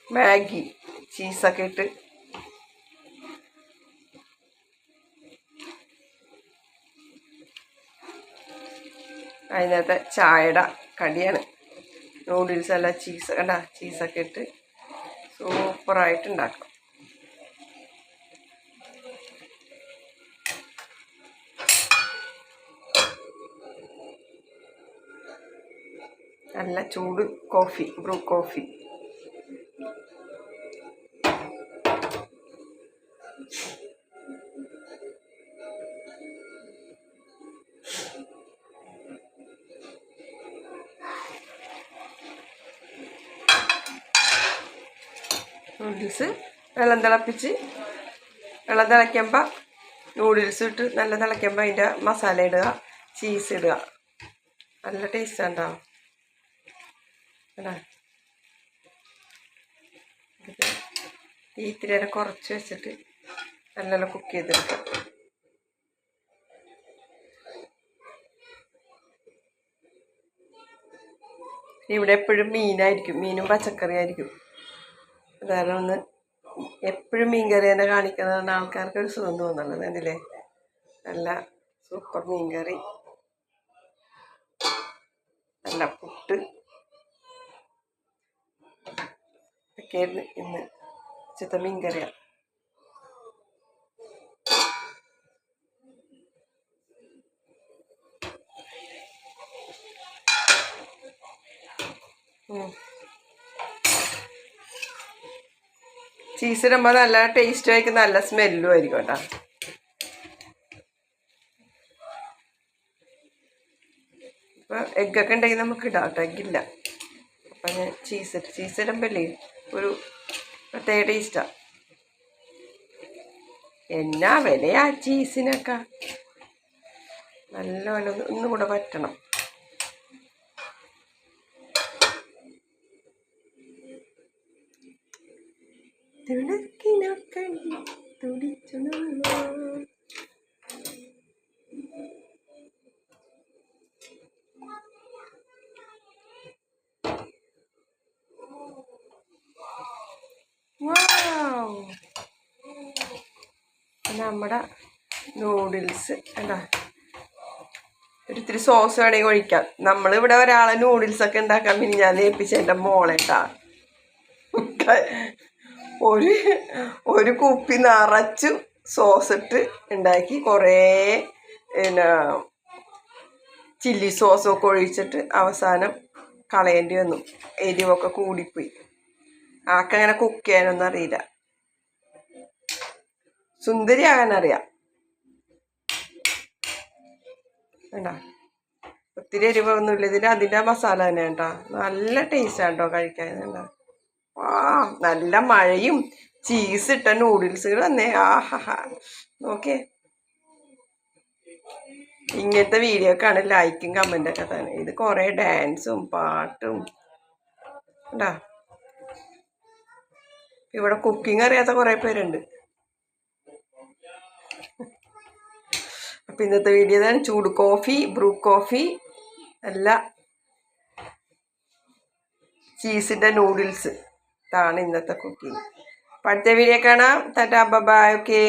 Maggi ചീസൊക്കെ ഇട്ട് അതിനകത്തെ ചായയുടെ കടിയാണ്. നൂഡിൽസ് അല്ല, ചീസ് കണ്ട, ചീസൊക്കെ ഇട്ട് സൂപ്പറായിട്ട് ഉണ്ടാക്കാം. നല്ല ചൂട് കോഫി, ബ്രൂ കോഫി. നൂഡിൽസ് വെള്ളം തിളയ്ക്കുമ്പോൾ നൂഡിൽസ് ഇട്ട് നല്ല തിളയ്ക്കുമ്പോൾ അതിൻ്റെ മസാല ഇടുക, ചീസ് ഇടുക. നല്ല ടേസ്റ്റ് ഉണ്ടാവും. ഈ ഇത്തിരി നേരം കുറച്ച് വെച്ചിട്ട് നല്ല കുക്ക് ചെയ്തെടുക്കാം. ഇവിടെ എപ്പോഴും മീനായിരിക്കും, മീനും പച്ചക്കറി ആയിരിക്കും. കാരണം ഒന്ന് എപ്പോഴും മീൻ കറി തന്നെ കാണിക്കുന്നതാണ് ആൾക്കാർക്ക് ഒരു സുഖം തോന്നുന്നത്. അതില്ലേ നല്ല സൂപ്പർ മീൻ കറി, നല്ല പുട്ട് ഒക്കെയായിരുന്നു ഇന്ന് ഉച്ചത്തെ മീൻ കറിയാണ്. ചീസ് ഇടുമ്പോൾ നല്ല ടേസ്റ്റും ആയിരിക്കും, നല്ല സ്മെല്ലും ആയിരിക്കും കേട്ടോ. ഇപ്പം എഗ്ഗൊക്കെ ഉണ്ടെങ്കിൽ നമുക്ക് ഇടാം കേട്ടോ, എഗ്ഗില്ല. അപ്പം ഞാൻ ചീസ് ഇടുമ്പല്ലേ ഒരു പ്രത്യേക ടേസ്റ്റാണ്. എന്നാ വിലയാ ചീസിനൊക്കെ, നല്ല വില. ഒന്നും കൂടെ പറ്റണം. തുടിച്ചു നമ്മുടെ നൂഡിൽസ് എന്താ, ഒരിത്തിരി സോസ് വേണമെങ്കിൽ ഒഴിക്കാം. നമ്മളിവിടെ ഒരാളെ നൂഡിൽസൊക്കെ ഉണ്ടാക്കാൻ പിന്നെ ഞാൻ ഏൽപ്പിച്ച എൻ്റെ മോളേട്ടാ. ഒരു കുപ്പി നിറച്ചു സോസ് ഇട്ട് ഉണ്ടാക്കി, കുറേ പിന്നെ ചില്ലി സോസൊക്കെ ഒഴിച്ചിട്ട് അവസാനം കളയേണ്ടി വന്നു. എരിവൊക്കെ കൂടിപ്പോയി. ആക്കങ്ങനെ കുക്ക് ചെയ്യാനൊന്നും അറിയില്ല. സുന്ദരിയാകാനറിയാം. വേണ്ട, ഒത്തിരി എരിവൊന്നുമില്ല ഇതിൽ. അതിൻ്റെ മസാല തന്നെ കേട്ടോ. നല്ല ടേസ്റ്റാണ് കേട്ടോ കഴിക്കാൻ. നല്ല മഴയും ചീസ് ഇട്ട നൂഡിൽസുകൾ തന്നെ. ആഹാ, നോക്കേ. ഇങ്ങനത്തെ വീഡിയോക്കാണ് ലൈക്കും കമൻറ്റൊക്കെ തന്നെ. ഇത് കുറേ ഡാൻസും പാട്ടും ഉണ്ടാ. ഇവിടെ കുക്കിംഗ് അറിയാത്ത കുറേ പേരുണ്ട്. അപ്പം ഇന്നത്തെ വീഡിയോ തന്നെ ചൂട് കോഫി, ബ്രൂ കോഫി, അല്ല ചീസിൻ്റെ നൂഡിൽസ്. ഇതാണ് ഇന്നത്തെ കുക്കിംഗ്. അടുത്ത വീഡിയോ കാണാം. Tata bye. ഓക്കേ.